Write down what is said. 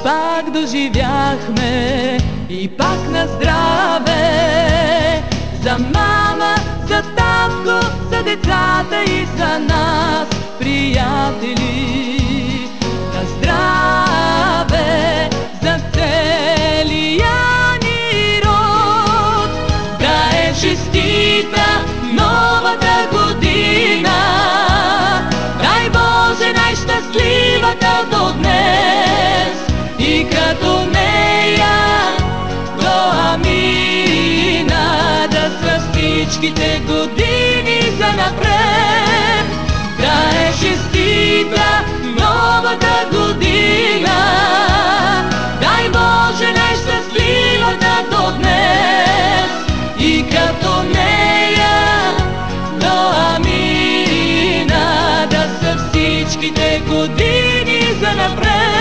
пак доживяхме и пак на здраве. За мама, за татко, за децата и за нас, приятели. На здраве за целия ни род. Да е честита новата година, дай Боже най-щастливата до днес, и като нея до амина, да са всичките години занапред. Да е честита новата година, дай Боже най-щастливата до днес, и като нея до амина, да са всичките години занапред.